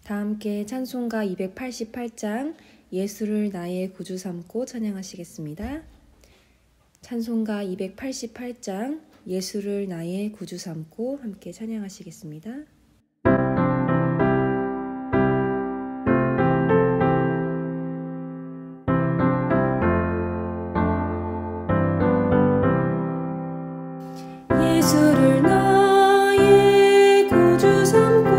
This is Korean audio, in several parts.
다 함께 찬송가 288장 예수를 나의 구주 삼고 찬양하시겠습니다. 찬송가 288장 예수를 나의 구주 삼고 함께 찬양하시겠습니다. 예수를 나의 구주 삼고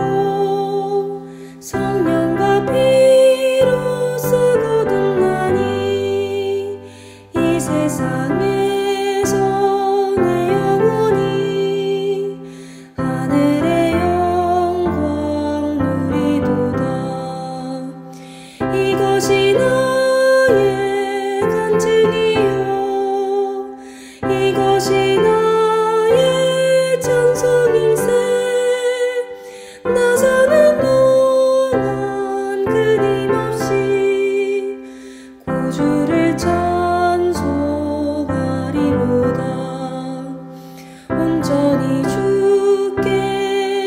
성령과 피로 쓰고 등나니 이 세상에서 내 영혼이 하늘의 영광 누리도다. 이것이 나의 간증이요 이것이 나의 찬송일세. 나 사는 동안 끊임없이 구주를 찬송하리로다. 온전히 주께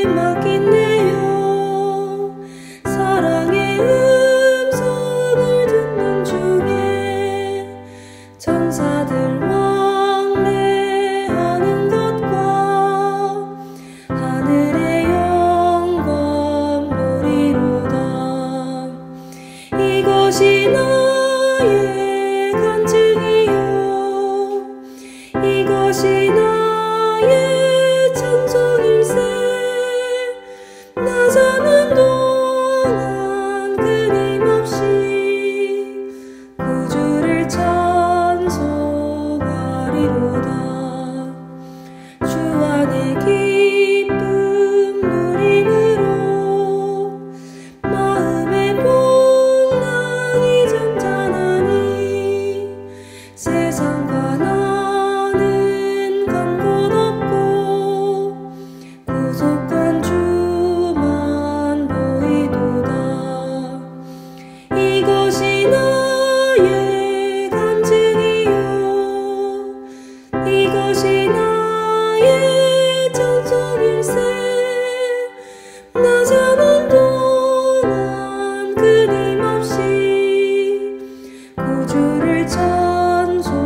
맡긴 내 영 사랑의 음성을 듣는 중에 천사들 왕래하는 것과 하늘의 영광 보리로다. 이것이 나의 간증이요 이것이 나의 찬송일세. 나 사는 동안 끊임없이 구주를 찬송하리로다. 주 안에 기쁨 누림으로 마음의 풍랑이 잔잔하니 세상과 나는 간 곳 없고 구속한 주만 보이도다. 이것이 나의 간증이요 이것이 나의 찬송일세. 나 사는 동안 끊임없이 구주를 찬송하리로다.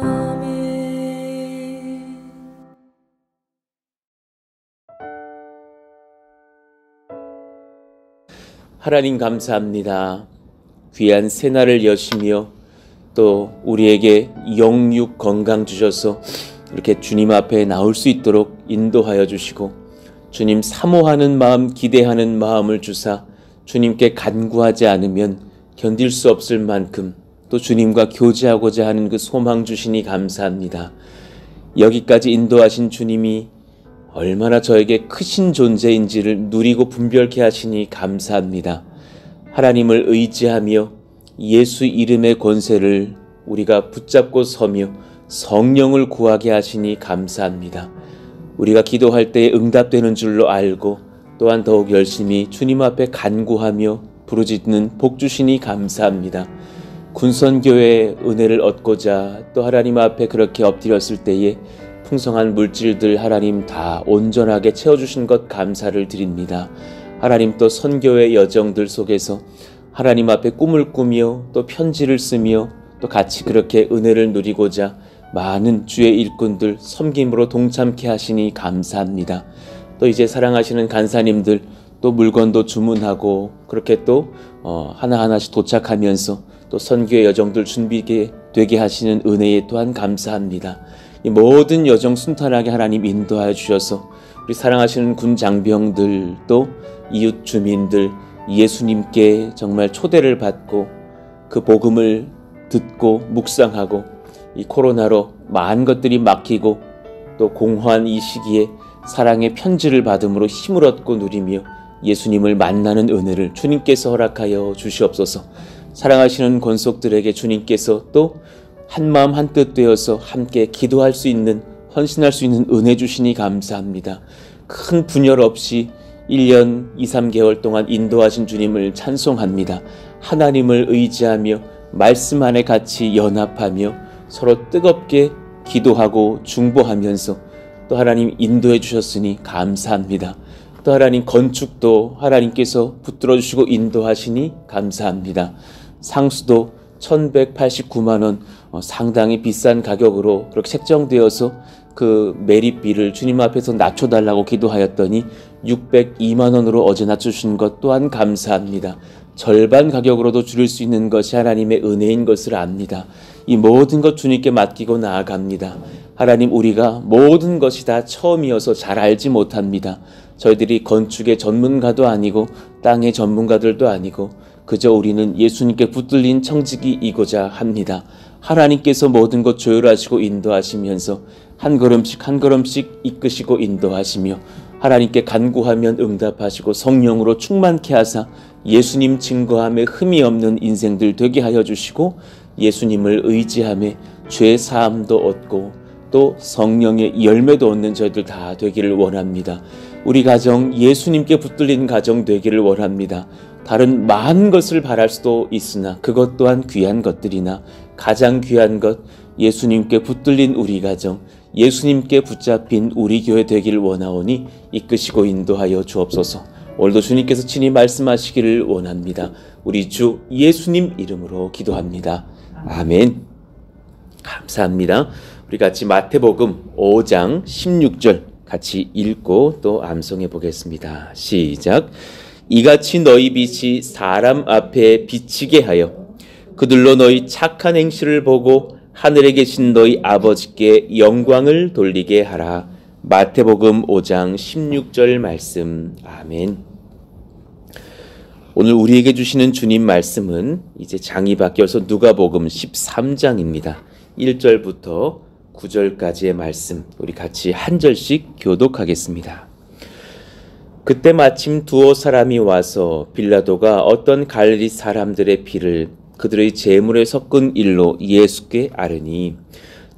아멘. 하나님 감사합니다. 귀한 새날을 여시며 또 우리에게 영육 건강 주셔서 이렇게 주님 앞에 나올 수 있도록 인도하여 주시고 주님 사모하는 마음 기대하는 마음을 주사 주님께 간구하지 않으면 견딜 수 없을 만큼 또 주님과 교제하고자 하는 그 소망 주시니 감사합니다. 여기까지 인도하신 주님이 얼마나 저에게 크신 존재인지를 누리고 분별케 하시니 감사합니다. 하나님을 의지하며 예수 이름의 권세를 우리가 붙잡고 서며 성령을 구하게 하시니 감사합니다. 우리가 기도할 때 응답되는 줄로 알고 또한 더욱 열심히 주님 앞에 간구하며 부르짖는 복 주시니 감사합니다. 군선교회의 은혜를 얻고자 또 하나님 앞에 그렇게 엎드렸을 때에 풍성한 물질들 하나님 다 온전하게 채워주신 것 감사를 드립니다. 하나님 또 선교의 여정들 속에서 하나님 앞에 꿈을 꾸며 또 편지를 쓰며 또 같이 그렇게 은혜를 누리고자 많은 주의 일꾼들 섬김으로 동참케 하시니 감사합니다. 또 이제 사랑하시는 간사님들 또 물건도 주문하고 그렇게 또 하나하나씩 도착하면서 또 선교의 여정들 준비되게 되게 하시는 은혜에 또한 감사합니다. 이 모든 여정 순탄하게 하나님 인도하여 주셔서 우리 사랑하시는 군 장병들 또 이웃 주민들 예수님께 정말 초대를 받고 그 복음을 듣고 묵상하고 이 코로나로 많은 것들이 막히고 또 공허한 이 시기에 사랑의 편지를 받음으로 힘을 얻고 누리며 예수님을 만나는 은혜를 주님께서 허락하여 주시옵소서. 사랑하시는 권속들에게 주님께서 또 한마음 한뜻 되어서 함께 기도할 수 있는 헌신할 수 있는 은혜 주시니 감사합니다. 큰 분열 없이 1년 2, 3개월 동안 인도하신 주님을 찬송합니다. 하나님을 의지하며 말씀 안에 같이 연합하며 서로 뜨겁게 기도하고 중보하면서 또 하나님 인도해 주셨으니 감사합니다. 또 하나님 건축도 하나님께서 붙들어 주시고 인도하시니 감사합니다. 상수도 1189만 원, 상당히 비싼 가격으로 그렇게 책정되어서 그 매립비를 주님 앞에서 낮춰달라고 기도하였더니 602만 원으로 어제 낮춰주신 것 또한 감사합니다. 절반 가격으로도 줄일 수 있는 것이 하나님의 은혜인 것을 압니다. 이 모든 것 주님께 맡기고 나아갑니다. 하나님, 우리가 모든 것이 다 처음이어서 잘 알지 못합니다. 저희들이 건축의 전문가도 아니고 땅의 전문가들도 아니고 그저 우리는 예수님께 붙들린 청지기이고자 합니다. 하나님께서 모든 것 조율하시고 인도하시면서 한 걸음씩 한 걸음씩 이끄시고 인도하시며 하나님께 간구하면 응답하시고 성령으로 충만케 하사 예수님 증거함에 흠이 없는 인생들 되게 하여 주시고 예수님을 의지함에 죄 사함도 얻고 또 성령의 열매도 얻는 저희들 다 되기를 원합니다. 우리 가정 예수님께 붙들린 가정 되기를 원합니다. 다른 많은 것을 바랄 수도 있으나 그것 또한 귀한 것들이나 가장 귀한 것 예수님께 붙들린 우리 가정, 예수님께 붙잡힌 우리 교회 되기를 원하오니 이끄시고 인도하여 주옵소서. 오늘도 주님께서 친히 말씀하시기를 원합니다. 우리 주 예수님 이름으로 기도합니다. 아멘. 감사합니다. 우리 같이 마태복음 5장 16절 같이 읽고 또 암송해 보겠습니다. 시작. 이같이 너희 빛이 사람 앞에 비치게 하여 그들로 너희 착한 행실을 보고 하늘에 계신 너희 아버지께 영광을 돌리게 하라. 마태복음 5장 16절 말씀. 아멘. 오늘 우리에게 주시는 주님 말씀은 이제 장이 바뀌어서 누가복음 13장입니다. 1절부터 9절까지의 말씀, 우리 같이 한 절씩 교독하겠습니다. 그때 마침 두어 사람이 와서 빌라도가 어떤 갈릴리 사람들의 피를 그들의 제물에 섞은 일로 예수께 아뢰니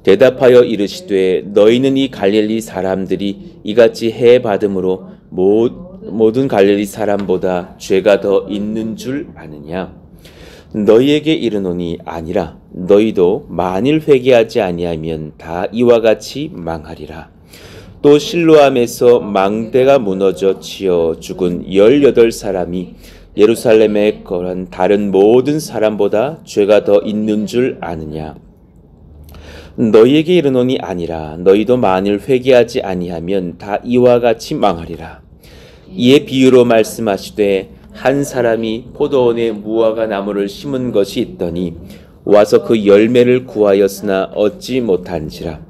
대답하여 이르시되 너희는 이 갈릴리 사람들이 이같이 해 받음으로 모든 갈릴리 사람보다 죄가 더 있는 줄 아느냐? 너희에게 이르노니 아니라 너희도 만일 회개하지 아니하면 다 이와 같이 망하리라. 또 실로암에서 망대가 무너져 치어 죽은 18사람이 예루살렘에 거한 다른 모든 사람보다 죄가 더 있는 줄 아느냐? 너희에게 이르노니 아니라 너희도 만일 회개하지 아니하면 다 이와 같이 망하리라. 이에 비유로 말씀하시되 한 사람이 포도원에 무화과 나무를 심은 것이 있더니 와서 그 열매를 구하였으나 얻지 못한지라.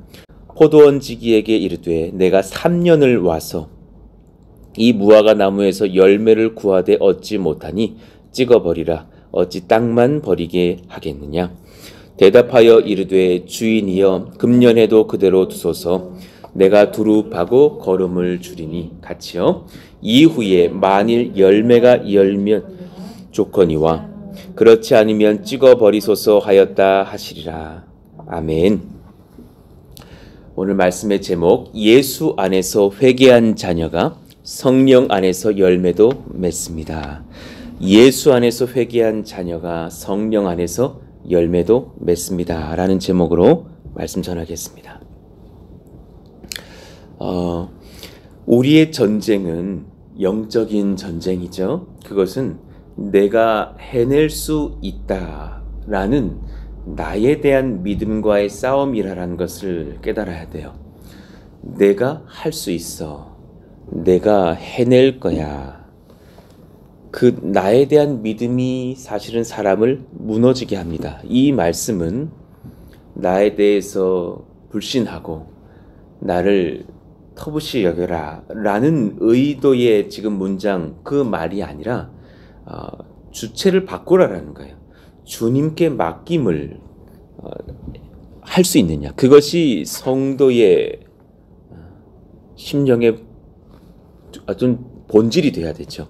포도원지기에게 이르되 내가 3년을 와서 이 무화과 나무에서 열매를 구하되 얻지 못하니 찍어버리라. 어찌 땅만 버리게 하겠느냐? 대답하여 이르되 주인이여 금년에도 그대로 두소서. 내가 두릅하고 거름을 주리니 같이요. 이후에 만일 열매가 열면 좋거니와 그렇지 않으면 찍어버리소서 하였다 하시리라. 아멘. 오늘 말씀의 제목, 예수 안에서 회개한 자녀가 성령 안에서 열매도 맺습니다. 예수 안에서 회개한 자녀가 성령 안에서 열매도 맺습니다. 라는 제목으로 말씀 전하겠습니다. 우리의 전쟁은 영적인 전쟁이죠. 그것은 내가 해낼 수 있다라는 나에 대한 믿음과의 싸움이라는 것을 깨달아야 돼요. 내가 할 수 있어. 내가 해낼 거야. 그 나에 대한 믿음이 사실은 사람을 무너지게 합니다. 이 말씀은 나에 대해서 불신하고 나를 터부시 여겨라 라는 의도의 지금 문장, 그 말이 아니라 주체를 바꾸라라는 거예요. 주님께 맡김을 할 수 있느냐. 그것이 성도의 심령의 어떤 본질이 돼야 되죠.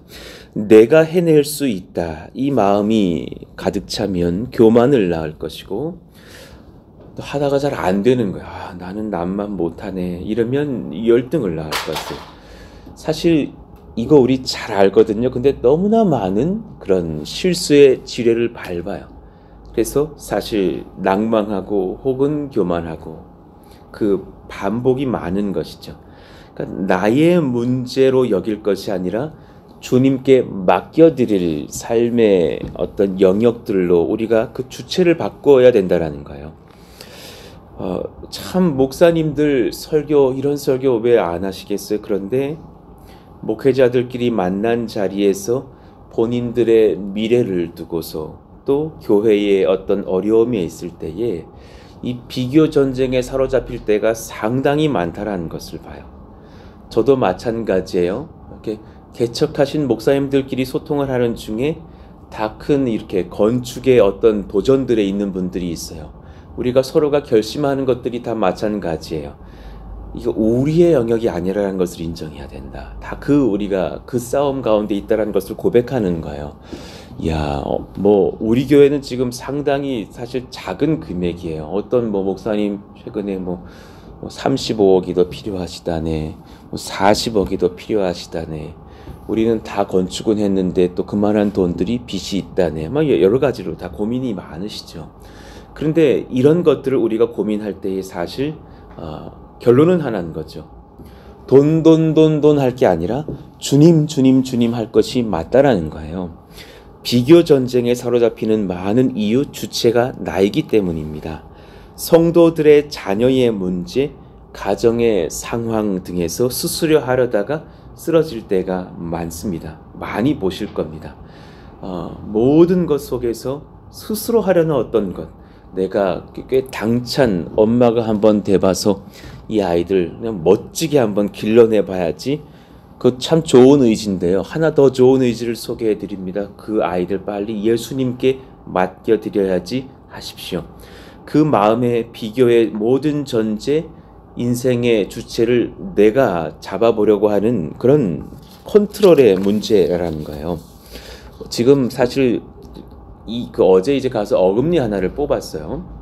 내가 해낼 수 있다. 이 마음이 가득 차면 교만을 낳을 것이고 또 하다가 잘 안 되는 거야. 나는 남만 못하네. 이러면 열등을 낳을 것을. 사실 이거 우리 잘 알거든요. 근데 너무나 많은 그런 실수의 지뢰를 밟아요. 그래서 사실 낭망하고 혹은 교만하고 그 반복이 많은 것이죠. 그러니까 나의 문제로 여길 것이 아니라 주님께 맡겨드릴 삶의 어떤 영역들로 우리가 그 주체를 바꿔야 된다라는 거예요. 참 목사님들 설교 이런 설교 왜 안 하시겠어요? 그런데 목회자들끼리 만난 자리에서 본인들의 미래를 두고서 또 교회의 어떤 어려움이 있을 때에 이 비교 전쟁에 사로잡힐 때가 상당히 많다라는 것을 봐요. 저도 마찬가지예요. 이렇게 개척하신 목사님들끼리 소통을 하는 중에 다 큰 이렇게 건축의 어떤 도전들에 있는 분들이 있어요. 우리가 서로가 결심하는 것들이 다 마찬가지예요. 이거 우리의 영역이 아니라는 것을 인정해야 된다. 다 우리가 그 싸움 가운데 있다라는 것을 고백하는 거예요. 야, 우리 교회는 지금 상당히 사실 작은 금액이에요. 어떤 목사님 최근에 35억이 더 필요하시다네, 40억이 더 필요하시다네. 우리는 다 건축은 했는데 또 그만한 돈들이 빚이 있다네. 여러 가지로 다 고민이 많으시죠. 그런데 이런 것들을 우리가 고민할 때에 사실 결론은 하나인 거죠. 돈 할 게 아니라 주님 할 것이 맞다라는 거예요. 비교 전쟁에 사로잡히는 많은 이유 주체가 나이기 때문입니다. 성도들의 자녀의 문제, 가정의 상황 등에서 스스로 하려다가 쓰러질 때가 많습니다. 많이 보실 겁니다. 모든 것 속에서 스스로 하려는 어떤 것, 내가 꽤 당찬 엄마가 한번 돼봐서 이 아이들 그냥 멋지게 한번 길러내봐야지. 그 참 좋은 의지인데요. 하나 더 좋은 의지를 소개해 드립니다. 그 아이들 빨리 예수님께 맡겨드려야지 하십시오. 그 마음의 비교의 모든 전제, 인생의 주체를 내가 잡아보려고 하는 그런 컨트롤의 문제라는 거예요. 지금 사실 어제 이제 가서 어금니 하나를 뽑았어요.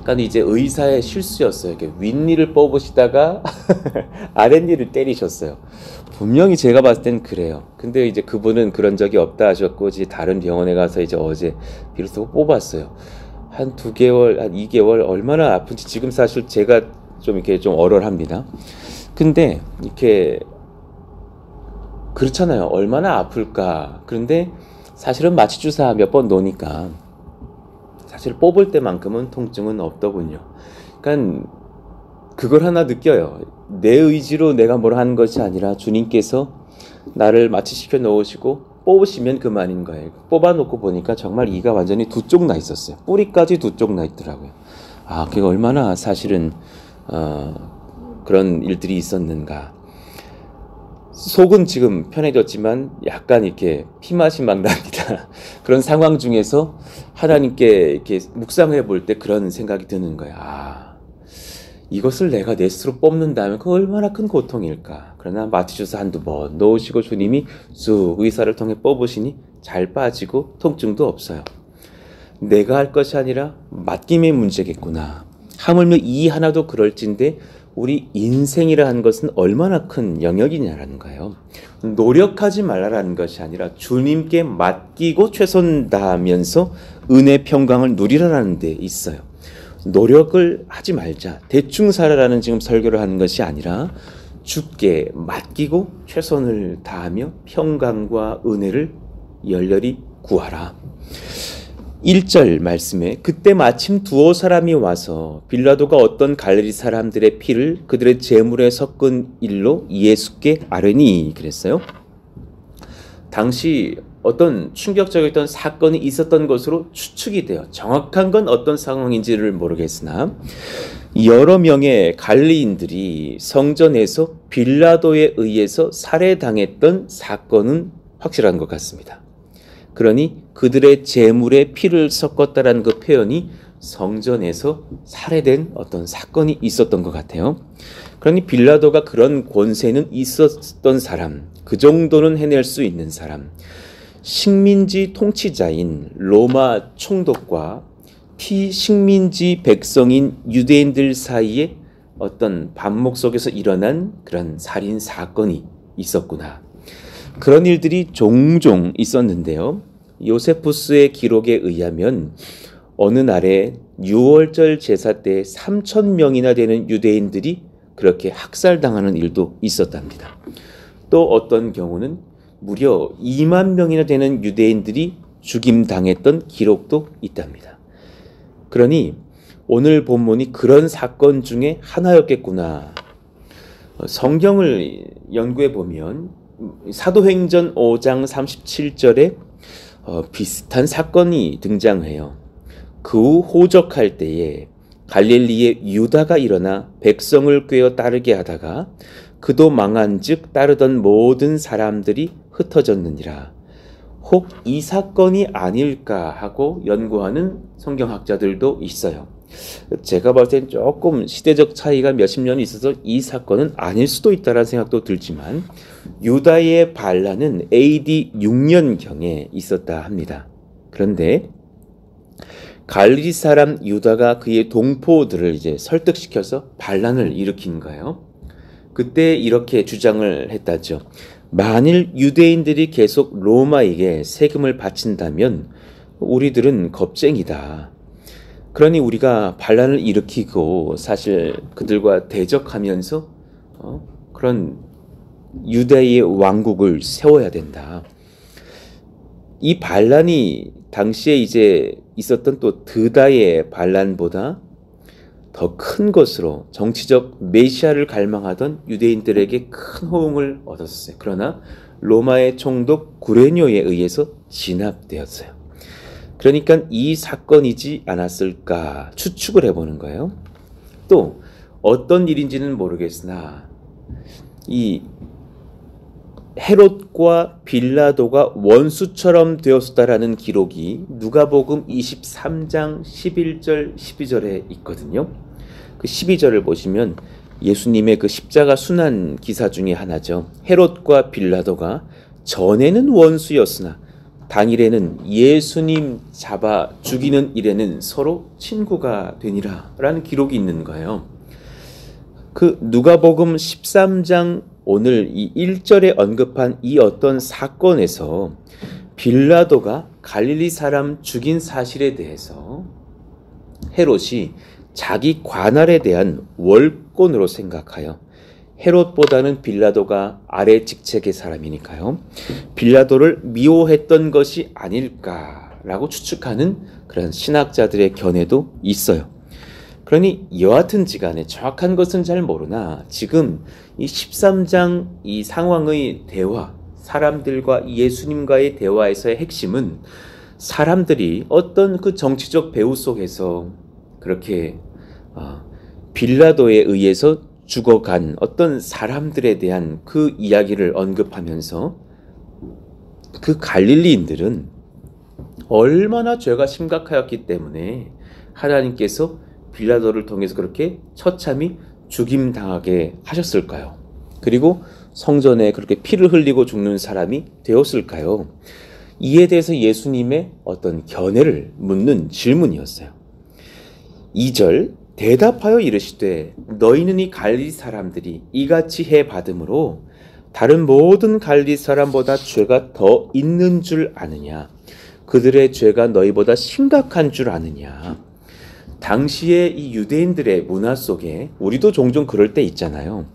그러니까 이제 의사의 실수였어요. 이렇게 윗니를 뽑으시다가 아랫니를 때리셨어요. 분명히 제가 봤을 땐 그래요. 근데 이제 그분은 그런 적이 없다 하셨고, 이제 다른 병원에 가서 이제 어제 비로소 뽑았어요. 한 2개월, 한 2개월 얼마나 아픈지 지금 사실 제가 좀 이렇게 좀 얼얼합니다. 근데 이렇게 그렇잖아요. 얼마나 아플까. 그런데 사실은 마취 주사 몇 번 놓으니까 사실 뽑을 때만큼은 통증은 없더군요. 그러니까 그걸 하나 느껴요. 내 의지로 내가 뭘 하는 것이 아니라 주님께서 나를 마취시켜 놓으시고 뽑으시면 그만인 거예요. 뽑아놓고 보니까 정말 이가 완전히 두 쪽 나 있었어요. 뿌리까지 두 쪽 나 있더라고요. 그게 얼마나 사실은 그런 일들이 있었는가. 속은 지금 편해졌지만 약간 이렇게 피맛이 막 납니다. 그런 상황 중에서 하나님께 이렇게 묵상해 볼 때 그런 생각이 드는 거예요. 이것을 내가 내 스스로 뽑는다면 그 얼마나 큰 고통일까. 그러나 마취주사 한두 번 놓으시고 주님이 쑥 의사를 통해 뽑으시니 잘 빠지고 통증도 없어요. 내가 할 것이 아니라 맡김의 문제겠구나. 하물며 이 하나도 그럴진데 우리 인생이라 하는 것은 얼마나 큰 영역이냐라는 거예요. 노력하지 말라라는 것이 아니라 주님께 맡기고 최선 다하면서 은혜 평강을 누리라라는 데 있어요. 노력을 하지 말자, 대충 살아라는 지금 설교를 하는 것이 아니라 주께 맡기고 최선을 다하며 평강과 은혜를 열렬히 구하라. 1절 말씀에 그때 마침 두어 사람이 와서 빌라도가 어떤 갈릴리 사람들의 피를 그들의 제물에 섞은 일로 예수께 아뢰니 그랬어요. 당시 어떤 충격적이었던 사건이 있었던 것으로 추측이 돼요. 정확한 건 어떤 상황인지를 모르겠으나 여러 명의 갈릴리인들이 성전에서 빌라도에 의해서 살해당했던 사건은 확실한 것 같습니다. 그러니 그들의 제물에 피를 섞었다라는 그 표현이 성전에서 살해된 어떤 사건이 있었던 것 같아요. 그러니 빌라도가 그런 권세는 있었던 사람, 그 정도는 해낼 수 있는 사람, 식민지 통치자인 로마 총독과 피식민지 백성인 유대인들 사이에 어떤 반목 속에서 일어난 그런 살인 사건이 있었구나. 그런 일들이 종종 있었는데요. 요세푸스의 기록에 의하면 어느 날에 6월절 제사 때 3,000명이나 되는 유대인들이 그렇게 학살당하는 일도 있었답니다. 또 어떤 경우는 무려 2만 명이나 되는 유대인들이 죽임당했던 기록도 있답니다. 그러니 오늘 본문이 그런 사건 중에 하나였겠구나. 성경을 연구해 보면 사도행전 5장 37절에 비슷한 사건이 등장해요. 그 후 호적할 때에 갈릴리에 유다가 일어나 백성을 꾀어 따르게 하다가 그도 망한즉 따르던 모든 사람들이 흩어졌느니라. 혹 이 사건이 아닐까 하고 연구하는 성경학자들도 있어요. 제가 볼 땐 조금 시대적 차이가 몇십 년이 있어서 이 사건은 아닐 수도 있다는 생각도 들지만 유다의 반란은 AD 6년경에 있었다 합니다. 그런데 갈릴리 사람 유다가 그의 동포들을 이제 설득시켜서 반란을 일으킨 거예요. 그때 이렇게 주장을 했다죠. 만일 유대인들이 계속 로마에게 세금을 바친다면 우리들은 겁쟁이다. 그러니 우리가 반란을 일으키고 사실 그들과 대적하면서 그런 유대의 왕국을 세워야 된다. 이 반란이 당시에 이제 있었던 또 드다의 반란보다 더 큰 것으로 정치적 메시아를 갈망하던 유대인들에게 큰 호응을 얻었어요. 그러나 로마의 총독 구레뇨에 의해서 진압되었어요. 그러니까 이 사건이지 않았을까 추측을 해보는 거예요. 또 어떤 일인지는 모르겠으나 이 헤롯과 빌라도가 원수처럼 되었다라는 기록이 누가복음 23장 11절 12절에 있거든요. 그 12절을 보시면 예수님의 그 십자가 순환 기사 중에 하나죠. 헤롯과 빌라도가 전에는 원수였으나 당일에는 예수님 잡아 죽이는 일에는 서로 친구가 되니라 라는 기록이 있는 거예요. 그 누가복음 13장 오늘 이 1절에 언급한 이 어떤 사건에서 빌라도가 갈릴리 사람 죽인 사실에 대해서 헤롯이 자기 관할에 대한 월권으로 생각하여 헤롯보다는 빌라도가 아래 직책의 사람이니까요. 빌라도를 미워했던 것이 아닐까라고 추측하는 그런 신학자들의 견해도 있어요. 그러니 여하튼지 간에 정확한 것은 잘 모르나 지금 이 13장 이 상황의 대화, 사람들과 예수님과의 대화에서의 핵심은 사람들이 어떤 그 정치적 배후 속에서 그렇게 빌라도에 의해서 죽어간 어떤 사람들에 대한 그 이야기를 언급하면서 그 갈릴리인들은 얼마나 죄가 심각하였기 때문에 하나님께서 빌라도를 통해서 그렇게 처참히 죽임당하게 하셨을까요? 그리고 성전에 그렇게 피를 흘리고 죽는 사람이 되었을까요? 이에 대해서 예수님의 어떤 견해를 묻는 질문이었어요. 2절 대답하여 이르시되 너희는 이 갈릴리 사람들이 이같이 해 받음으로 다른 모든 갈릴리 사람보다 죄가 더 있는 줄 아느냐? 그들의 죄가 너희보다 심각한 줄 아느냐? 당시에 이 유대인들의 문화 속에 우리도 종종 그럴 때 있잖아요.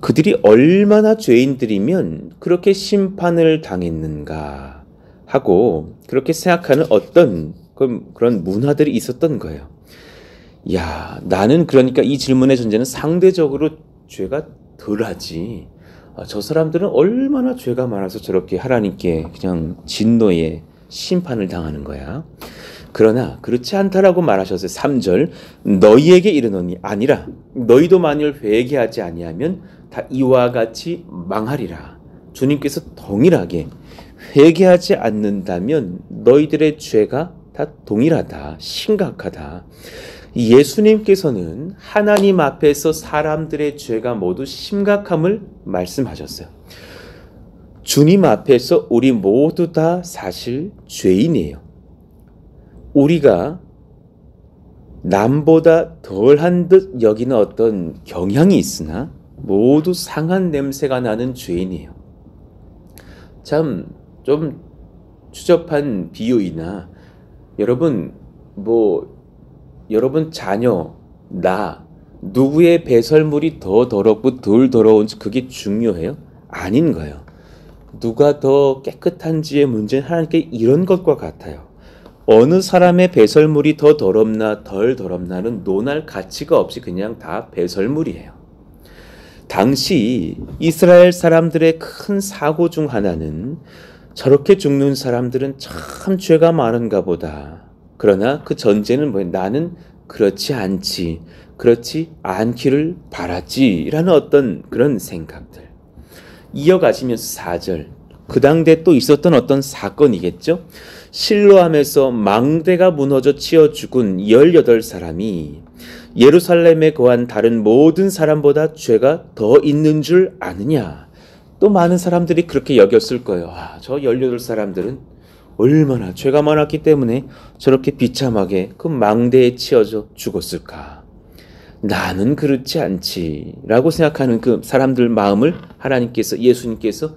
그들이 얼마나 죄인들이면 그렇게 심판을 당했는가 하고 그렇게 생각하는 어떤 그런 문화들이 있었던 거예요. 야, 나는 그러니까 이 질문의 존재는 상대적으로 죄가 덜하지. 저 사람들은 얼마나 죄가 많아서 저렇게 하나님께 그냥 진노의 심판을 당하는 거야. 그러나 그렇지 않다라고 말하셨어요. 3절 너희에게 이르노니 아니라 너희도 만일 회개하지 아니하면 다 이와 같이 망하리라. 주님께서 동일하게 회개하지 않는다면 너희들의 죄가 다 동일하다. 심각하다. 예수님께서는 하나님 앞에서 사람들의 죄가 모두 심각함을 말씀하셨어요. 주님 앞에서 우리 모두 다 사실 죄인이에요. 우리가 남보다 덜한 듯 여기는 어떤 경향이 있으나 모두 상한 냄새가 나는 죄인이에요. 참 좀 추접한 비유이나 여러분 자녀, 나 누구의 배설물이 더 더럽고 덜 더러운지 그게 중요해요? 아닌 거예요. 누가 더 깨끗한지의 문제는 하나님께 이런 것과 같아요. 어느 사람의 배설물이 더 더럽나 덜 더럽나는 논할 가치가 없이 그냥 다 배설물이에요. 당시 이스라엘 사람들의 큰 사고 중 하나는 저렇게 죽는 사람들은 참 죄가 많은가 보다. 그러나 그 전제는 뭐예요? 나는 그렇지 않지. 그렇지 않기를 바랐지. 라는 어떤 그런 생각들. 이어가시면서 4절. 그 당대 또 있었던 어떤 사건이겠죠? 실로암에서 망대가 무너져 치어 죽은 18사람이 예루살렘에 거한 다른 모든 사람보다 죄가 더 있는 줄 아느냐? 또 많은 사람들이 그렇게 여겼을 거예요. 저 18사람들은 얼마나 죄가 많았기 때문에 저렇게 비참하게 그 망대에 치어져 죽었을까? 나는 그렇지 않지 라고 생각하는 그 사람들 마음을 하나님께서, 예수님께서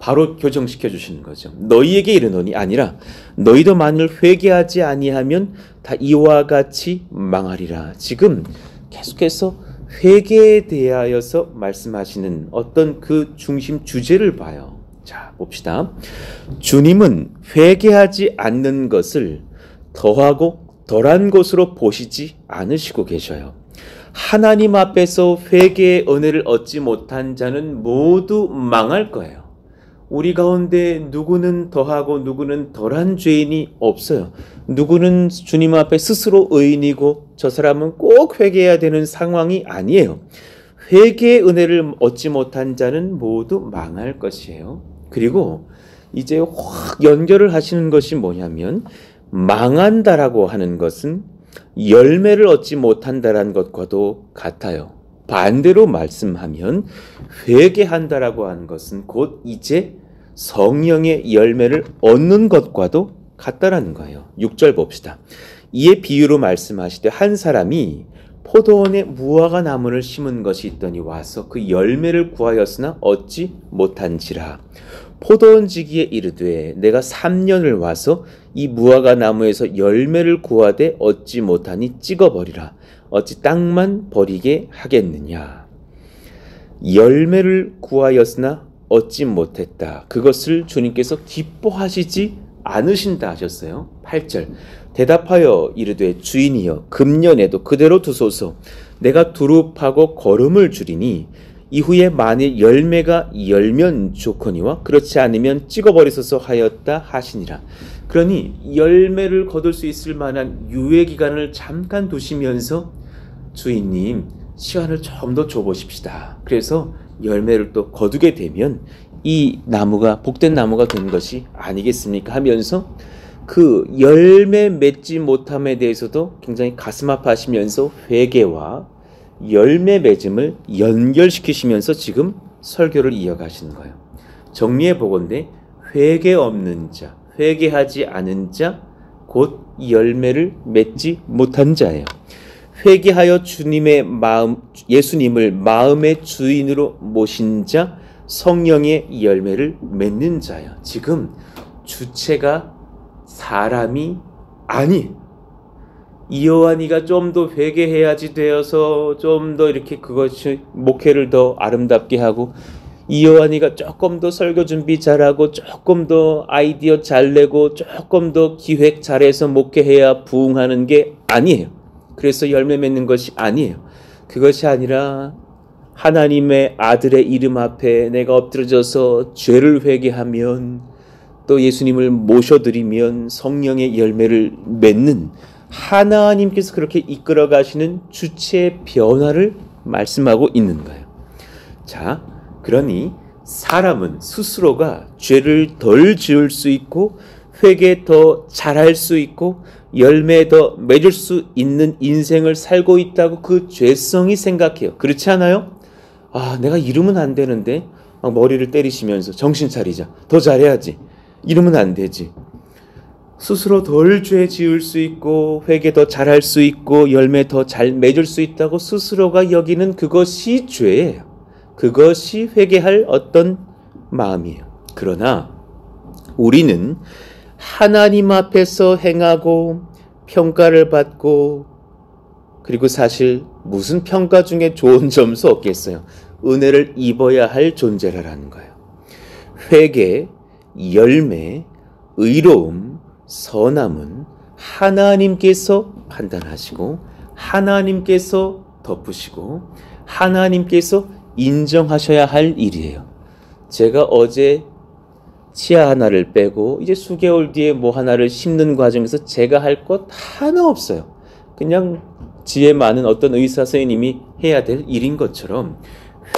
바로 교정시켜 주시는 거죠. 너희에게 이르노니 아니라 너희도 만일 회개하지 아니하면 다 이와 같이 망하리라. 지금 계속해서 회개에 대하여서 말씀하시는 어떤 그 중심 주제를 봐요. 자, 봅시다. 주님은 회개하지 않는 것을 더하고 덜한 것으로 보시지 않으시고 계셔요. 하나님 앞에서 회개의 은혜를 얻지 못한 자는 모두 망할 거예요. 우리 가운데 누구는 더하고 누구는 덜한 죄인이 없어요. 누구는 주님 앞에 스스로 의인이고 저 사람은 꼭 회개해야 되는 상황이 아니에요. 회개의 은혜를 얻지 못한 자는 모두 망할 것이에요. 그리고 이제 확 연결을 하시는 것이 뭐냐면 망한다라고 하는 것은 열매를 얻지 못한다라는 것과도 같아요. 반대로 말씀하면 회개한다라고 하는 것은 곧 이제 성령의 열매를 얻는 것과도 같다라는 거예요. 6절 봅시다. 이에 비유로 말씀하시되 한 사람이 포도원에 무화과 나무를 심은 것이 있더니 와서 그 열매를 구하였으나 얻지 못한지라. 포도원지기에 이르되 내가 3년을 와서 이 무화과 나무에서 열매를 구하되 얻지 못하니 찍어버리라. 어찌 땅만 버리게 하겠느냐. 열매를 구하였으나 얻지 못했다. 그것을 주님께서 기뻐하시지 않으신다 하셨어요. 8절. 대답하여 이르되 주인이여 금년에도 그대로 두소서. 내가 두릅하고 거름을 주리니 이후에 만일 열매가 열면 좋거니와 그렇지 않으면 찍어버리소서 하였다 하시니라. 그러니 열매를 거둘 수 있을 만한 유예 기간을 잠깐 두시면서 주인님 시간을 좀 더 줘보십시다. 그래서 열매를 또 거두게 되면 이 나무가 복된 나무가 되는 것이 아니겠습니까? 하면서 그 열매 맺지 못함에 대해서도 굉장히 가슴 아파하시면서 회개와 열매 맺음을 연결시키시면서 지금 설교를 이어가시는 거예요. 정리해 보건대 회개 없는 자, 회개하지 않은 자, 곧 열매를 맺지 못한 자예요. 회개하여 주님의 마음, 예수님을 마음의 주인으로 모신 자, 성령의 열매를 맺는 자예요. 지금 주체가 사람이 아니. 이요한이가 좀 더 회개해야지 되어서 좀 더 이렇게 그것이 목회를 더 아름답게 하고 이요한이가 조금 더 설교 준비 잘하고 조금 더 아이디어 잘 내고 조금 더 기획 잘해서 목회해야 부흥하는 게 아니에요. 그래서 열매 맺는 것이 아니에요. 그것이 아니라 하나님의 아들의 이름 앞에 내가 엎드려져서 죄를 회개하면 또 예수님을 모셔드리면 성령의 열매를 맺는 하나님께서 그렇게 이끌어 가시는 주체의 변화를 말씀하고 있는 거예요. 자, 그러니 사람은 스스로가 죄를 덜 지을 수 있고 회개 더 잘할 수 있고 열매 더 맺을 수 있는 인생을 살고 있다고 그 죄성이 생각해요. 그렇지 않아요? 내가 이러면 안 되는데 막 머리를 때리시면서 정신 차리자. 더 잘해야지. 이러면 안 되지. 스스로 덜 죄 지을 수 있고 회개 더 잘할 수 있고 열매 더 잘 맺을 수 있다고 스스로가 여기는 그것이 죄예요. 그것이 회개할 어떤 마음이에요. 그러나 우리는 하나님 앞에서 행하고 평가를 받고 그리고 사실 무슨 평가 중에 좋은 점수 없겠어요. 은혜를 입어야 할 존재라는 거예요. 회개, 열매, 의로움, 선함은 하나님께서 판단하시고 하나님께서 덮으시고 하나님께서 인정하셔야 할 일이에요. 제가 어제 치아 하나를 빼고 이제 수개월 뒤에 뭐 하나를 심는 과정에서 제가 할 것 하나 없어요. 그냥 지혜 많은 어떤 의사 선생님이 해야 될 일인 것처럼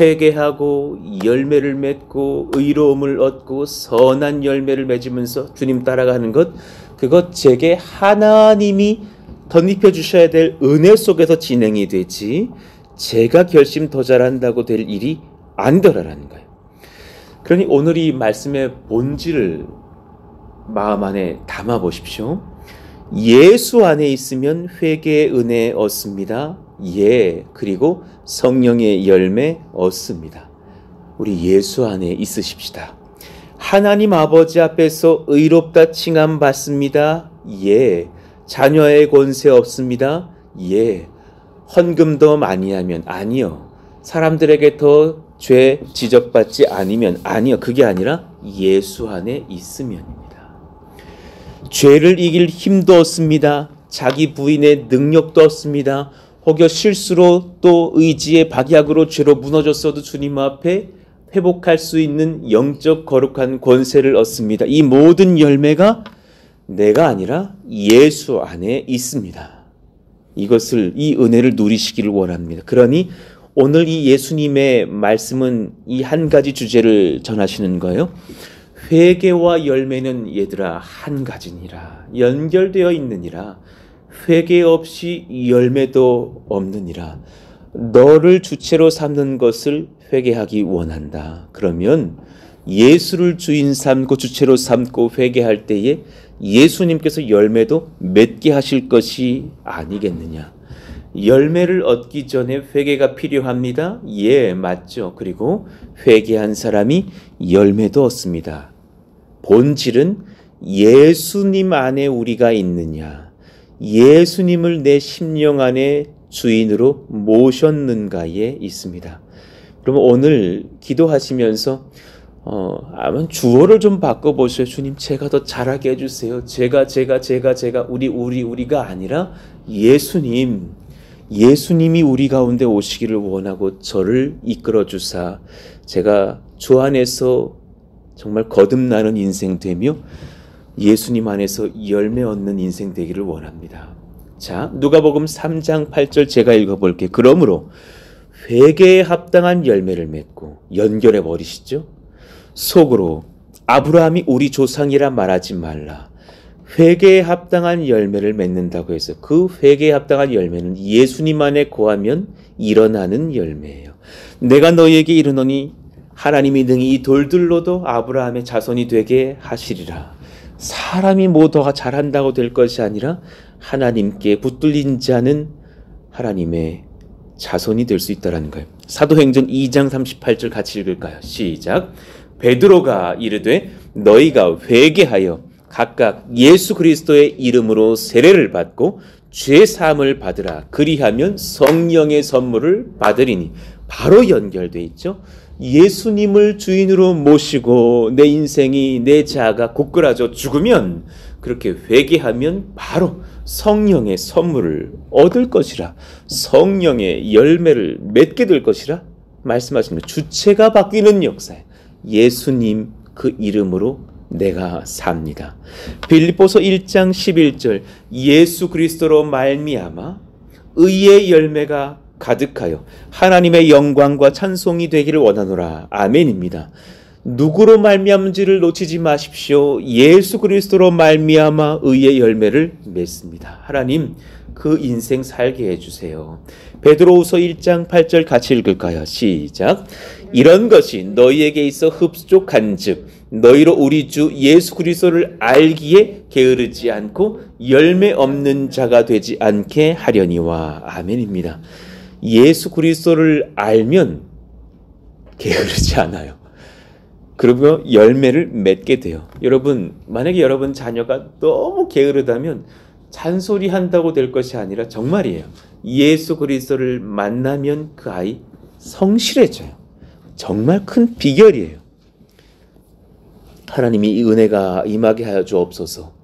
회개하고 열매를 맺고 의로움을 얻고 선한 열매를 맺으면서 주님 따라가는 것, 그것 제게 하나님이 덧입혀 주셔야 될 은혜 속에서 진행이 되지 제가 결심 더 잘한다고 될 일이 아니더라라는 거예요. 그러니 오늘 이 말씀의 본질을 마음 안에 담아 보십시오. 예수 안에 있으면 회개의 은혜 얻습니다. 예, 그리고 성령의 열매 얻습니다. 우리 예수 안에 있으십시다. 하나님 아버지 앞에서 의롭다 칭함 받습니다. 예, 자녀의 권세 없습니다. 예, 헌금도 많이 하면 아니요. 사람들에게 더 죄 지적받지 않으면 아니요. 그게 아니라 예수 안에 있으면입니다. 죄를 이길 힘도 없습니다. 자기 부인의 능력도 없습니다. 혹여 실수로 또 의지의 박약으로 죄로 무너졌어도 주님 앞에 회복할 수 있는 영적 거룩한 권세를 얻습니다. 이 모든 열매가 내가 아니라 예수 안에 있습니다. 이것을, 이 은혜를 누리시기를 원합니다. 그러니 오늘 이 예수님의 말씀은 이 한 가지 주제를 전하시는 거예요. 회개와 열매는 얘들아 한 가지니라. 연결되어 있느니라. 회개 없이 열매도 없느니라. 너를 주체로 삼는 것을 회개하기 원한다. 그러면 예수를 주인 삼고 주체로 삼고 회개할 때에 예수님께서 열매도 맺게 하실 것이 아니겠느냐. 열매를 얻기 전에 회개가 필요합니다. 예, 맞죠. 그리고 회개한 사람이 열매도 얻습니다. 본질은 예수님 안에 우리가 있느냐, 예수님을 내 심령 안에 주인으로 모셨는가에 있습니다. 그러면 오늘 기도하시면서 아마 주어를 좀 바꿔보세요. 주님, 제가 더 잘하게 해주세요. 제가 우리가 아니라 예수님이 우리 가운데 오시기를 원하고 저를 이끌어 주사 제가 주 안에서 정말 거듭나는 인생 되며 예수님 안에서 열매 얻는 인생 되기를 원합니다. 자, 누가복음 3장 8절 제가 읽어볼게요. 그러므로 회개에 합당한 열매를 맺고 연결해 버리시죠. 속으로 아브라함이 우리 조상이라 말하지 말라. 회개에 합당한 열매를 맺는다고 해서 그 회개에 합당한 열매는 예수님 안에 거하면 일어나는 열매예요. 내가 너희에게 이르노니 하나님이 능히 이 돌들로도 아브라함의 자손이 되게 하시리라. 사람이 뭐 더 잘한다고 될 것이 아니라 하나님께 붙들린 자는 하나님의 자손이 될 수 있다는 거예요. 사도행전 2장 38절 같이 읽을까요? 시작. 베드로가 이르되 너희가 회개하여 각각 예수 그리스도의 이름으로 세례를 받고 죄 사함을 받으라. 그리하면 성령의 선물을 받으리니. 바로 연결돼 있죠. 예수님을 주인으로 모시고 내 인생이, 내 자아가 고꾸라져 죽으면 그렇게 회개하면 바로 성령의 선물을 얻을 것이라, 성령의 열매를 맺게 될 것이라 말씀하십니다. 주체가 바뀌는 역사에 예수님 그 이름으로 내가 삽니다. 빌립보서 1장 11절 예수 그리스도로 말미암아 의의 열매가 가득하여 하나님의 영광과 찬송이 되기를 원하노라. 아멘입니다. 누구로 말미암은지를 놓치지 마십시오. 예수 그리스도로 말미암아 의의 열매를 맺습니다. 하나님 그 인생 살게 해주세요. 베드로후서 1장 8절 같이 읽을까요? 시작. 이런 것이 너희에게 있어 흡족한즉 너희로 우리 주 예수 그리스도를 알기에 게으르지 않고 열매 없는 자가 되지 않게 하려니와. 아멘입니다. 예수 그리스도를 알면 게으르지 않아요. 그리고 열매를 맺게 돼요. 여러분, 만약에 여러분 자녀가 너무 게으르다면 잔소리한다고 될 것이 아니라 정말이에요. 예수 그리스도를 만나면 그 아이 성실해져요. 정말 큰 비결이에요. 하나님이 이 은혜가 임하게 하여 주옵소서.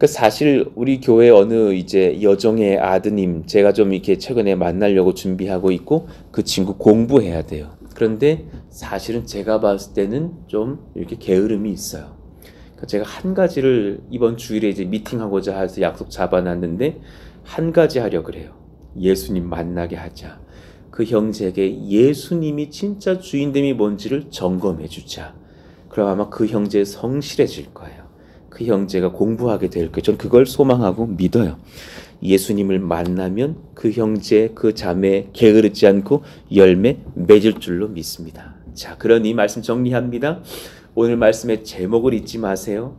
사실 우리 교회 어느 이제 여정의 아드님, 제가 좀 이렇게 최근에 만나려고 준비하고 있고 그 친구 공부해야 돼요. 그런데 사실은 제가 봤을 때는 좀 이렇게 게으름이 있어요. 제가 한 가지를 이번 주일에 이제 미팅하고자 해서 약속 잡아놨는데 한 가지 하려 그래요. 예수님 만나게 하자. 그 형제에게 예수님이 진짜 주인됨이 뭔지를 점검해 주자. 그럼 아마 그 형제 성실해질 거예요. 그 형제가 공부하게 될 거예요. 전 그걸 소망하고 믿어요. 예수님을 만나면 그 형제, 그 자매 게으르지 않고 열매 맺을 줄로 믿습니다. 자, 그러니 말씀 정리합니다. 오늘 말씀의 제목을 잊지 마세요.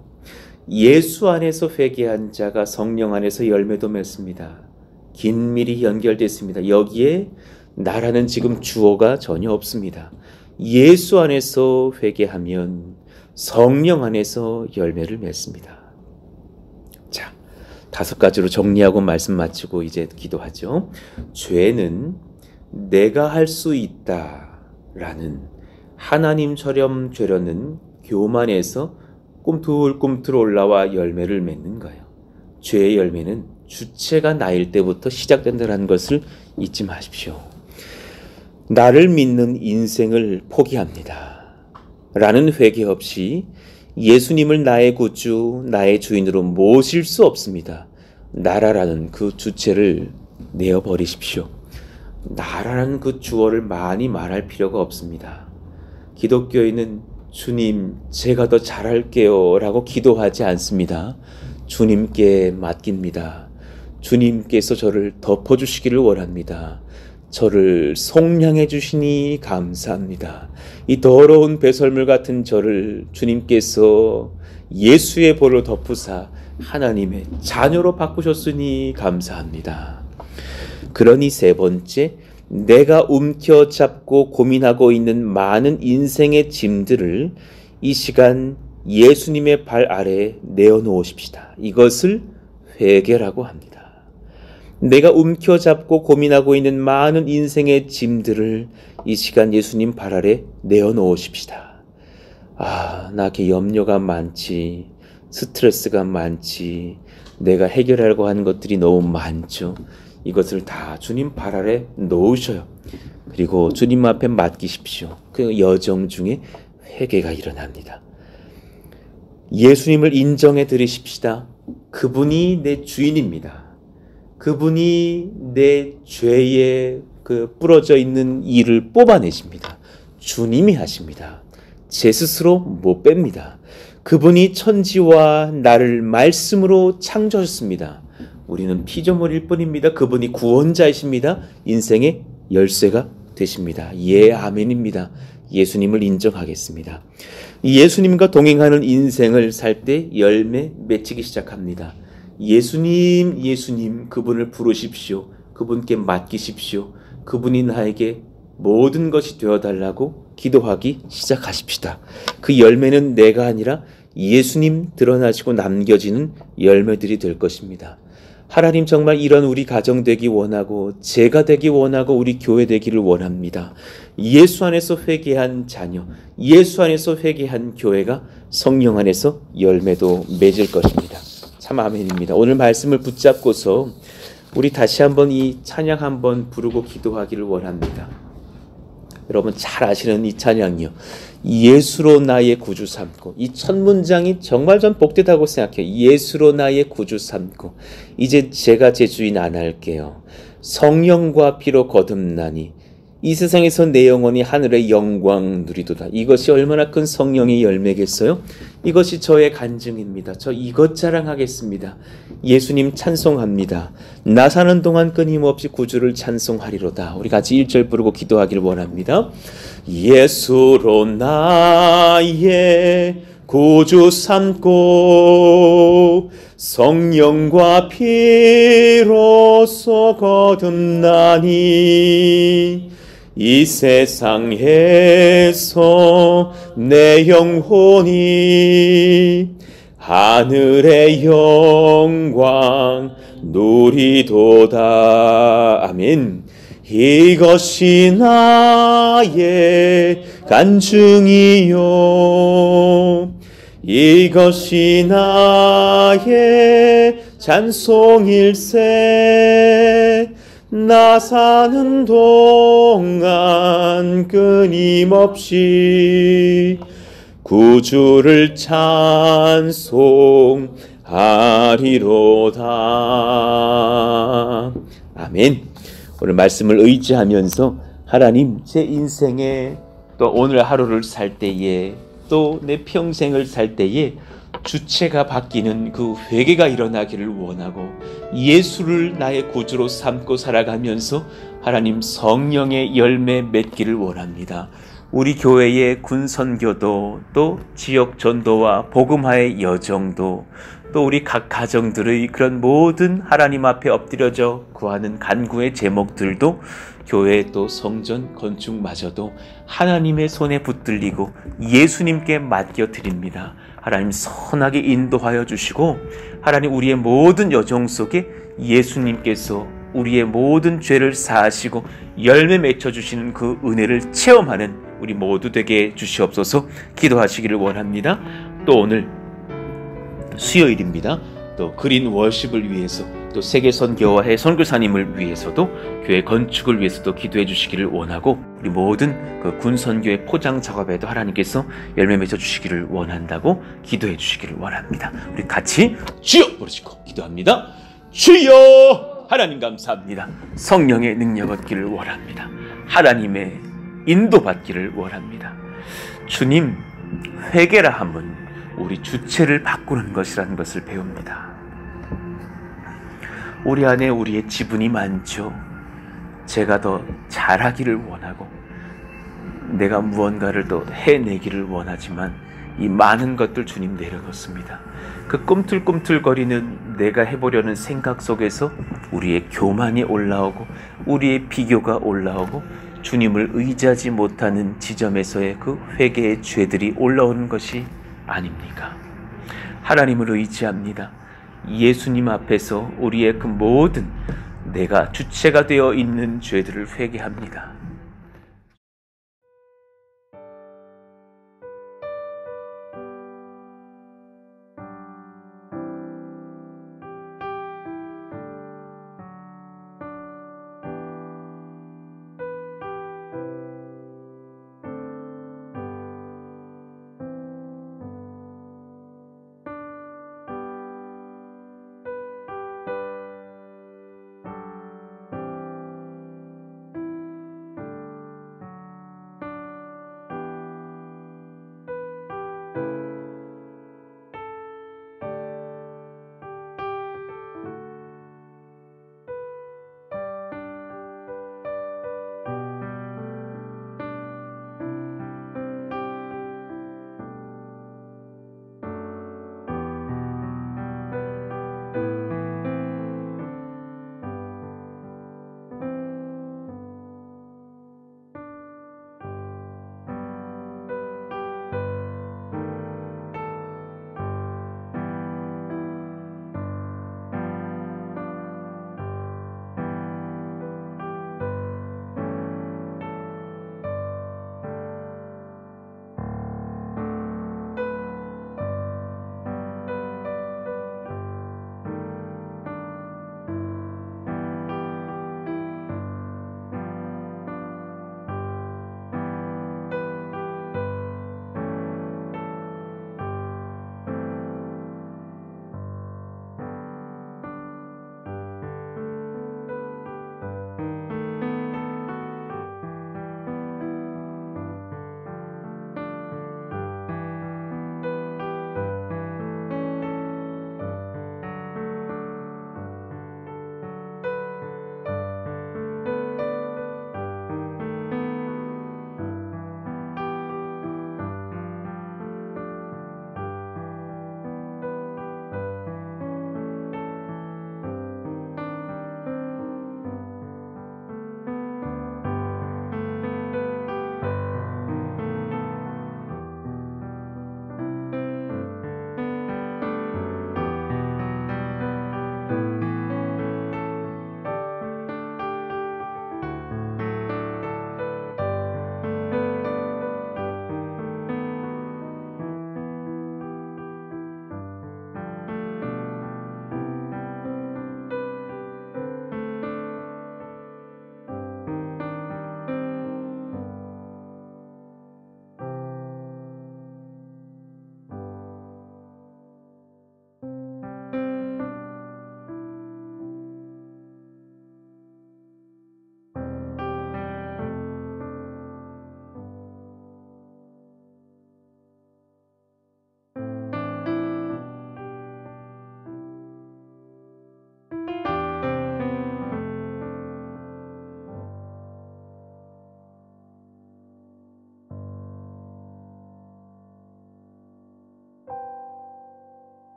예수 안에서 회개한 자가 성령 안에서 열매도 맺습니다. 긴밀히 연결되어 있습니다. 여기에 나라는 지금 주어가 전혀 없습니다. 예수 안에서 회개하면 성령 안에서 열매를 맺습니다. 자, 5가지로 정리하고 말씀 마치고 이제 기도하죠. 죄는 내가 할 수 있다라는 하나님처럼 되려는 교만에서 꿈틀꿈틀 올라와 열매를 맺는 거예요. 죄의 열매는 주체가 나일 때부터 시작된다는 것을 잊지 마십시오. 나를 믿는 인생을 포기합니다. 라는 회개 없이 예수님을 나의 구주, 나의 주인으로 모실 수 없습니다. 나라라는 그 주체를 내어버리십시오. 나라는 그 주어를 많이 말할 필요가 없습니다. 기독교인은 주님, 제가 더 잘할게요 라고 기도하지 않습니다. 주님께 맡깁니다. 주님께서 저를 덮어주시기를 원합니다. 저를 속량해 주시니 감사합니다. 이 더러운 배설물 같은 저를 주님께서 예수의 보혈로 덮으사 하나님의 자녀로 바꾸셨으니 감사합니다. 그러니 3번째, 내가 움켜잡고 고민하고 있는 많은 인생의 짐들을 이 시간 예수님의 발 아래에 내어놓으십시다. 이것을 회개라고 합니다. 내가 움켜잡고 고민하고 있는 많은 인생의 짐들을 이 시간 예수님 발 아래 내어놓으십시다. 나 이렇게 염려가 많지, 스트레스가 많지, 내가 해결하려고 하는 것들이 너무 많죠. 이것을 다 주님 발 아래 놓으셔요. 그리고 주님 앞에 맡기십시오. 그 여정 중에 회개가 일어납니다. 예수님을 인정해 드리십시다. 그분이 내 주인입니다. 그분이 내 죄에 그 부러져 있는 이를 뽑아내십니다. 주님이 하십니다. 제 스스로 못 뺍니다. 그분이 천지와 나를 말씀으로 창조하셨습니다. 우리는 피조물일 뿐입니다. 그분이 구원자이십니다. 인생의 열쇠가 되십니다. 예, 아멘입니다. 예수님을 인정하겠습니다. 예수님과 동행하는 인생을 살 때 열매 맺히기 시작합니다. 예수님, 예수님, 그분을 부르십시오. 그분께 맡기십시오. 그분이 나에게 모든 것이 되어달라고 기도하기 시작하십시다. 그 열매는 내가 아니라 예수님 드러나시고 남겨지는 열매들이 될 것입니다. 하나님, 정말 이런 우리 가정 되기 원하고 제가 되기 원하고 우리 교회 되기를 원합니다. 예수 안에서 회개한 자녀, 예수 안에서 회개한 교회가 성령 안에서 열매도 맺을 것입니다. 참 아멘입니다. 오늘 말씀을 붙잡고서 우리 다시 한번 이 찬양 한번 부르고 기도하기를 원합니다. 여러분 잘 아시는 이 찬양이요. 예수로 나의 구주 삼고, 이 첫 문장이 정말 전 복되다고 생각해요. 예수로 나의 구주 삼고, 이제 제가 제 주인 안 할게요. 성령과 피로 거듭나니 이 세상에서 내 영혼이 하늘의 영광 누리도다. 이것이 얼마나 큰 성령의 열매겠어요? 이것이 저의 간증입니다. 저 이것 자랑하겠습니다. 예수님 찬송합니다. 나 사는 동안 끊임없이 구주를 찬송하리로다. 우리 같이 1절 부르고 기도하기를 원합니다. 예수로 나의 구주 삼고 성령과 피로써 거듭나니 이 세상에서 내 영혼이 하늘의 영광 누리도다. 아멘. 이것이 나의 간증이요, 이것이 나의 찬송일세. 나 사는 동안 끊임없이 구주를 찬송하리로다. 아멘. 오늘 말씀을 의지하면서 하나님, 제 인생에 또 오늘 하루를 살 때에 또 내 평생을 살 때에 주체가 바뀌는 그 회개가 일어나기를 원하고 예수를 나의 구주로 삼고 살아가면서 하나님 성령의 열매 맺기를 원합니다. 우리 교회의 군선교도, 또 지역 전도와 복음화의 여정도, 또 우리 각 가정들의 그런 모든 하나님 앞에 엎드려져 구하는 간구의 제목들도 교회 또 성전 건축마저도 하나님의 손에 붙들리고 예수님께 맡겨드립니다. 하나님 선하게 인도하여 주시고, 하나님 우리의 모든 여정 속에 예수님께서 우리의 모든 죄를 사하시고 열매 맺혀주시는 그 은혜를 체험하는 우리 모두 되게 주시옵소서. 기도하시기를 원합니다. 또 오늘 수요일입니다. 또 그린 워십을 위해서, 또 세계선교화회 선교사님을 위해서도, 교회 건축을 위해서도 기도해 주시기를 원하고, 우리 모든 그 군선교의 포장 작업에도 하나님께서 열매 맺어 주시기를 원한다고 기도해 주시기를 원합니다. 우리 같이 주여 부르시고 기도합니다. 주여! 하나님 감사합니다. 성령의 능력 얻기를 원합니다. 하나님의 인도받기를 원합니다. 주님, 회개라 함은 우리 주체를 바꾸는 것이라는 것을 배웁니다. 우리 안에 우리의 지분이 많죠. 제가 더 잘하기를 원하고 내가 무언가를 더 해내기를 원하지만 이 많은 것들 주님 내려놓습니다. 그 꿈틀꿈틀거리는 내가 해보려는 생각 속에서 우리의 교만이 올라오고 우리의 비교가 올라오고 주님을 의지하지 못하는 지점에서의 그 회개의 죄들이 올라오는 것이 아닙니까? 하나님을 의지합니다. 예수님 앞에서 우리의 그 모든 내가 주체가 되어 있는 죄들을 회개합니다.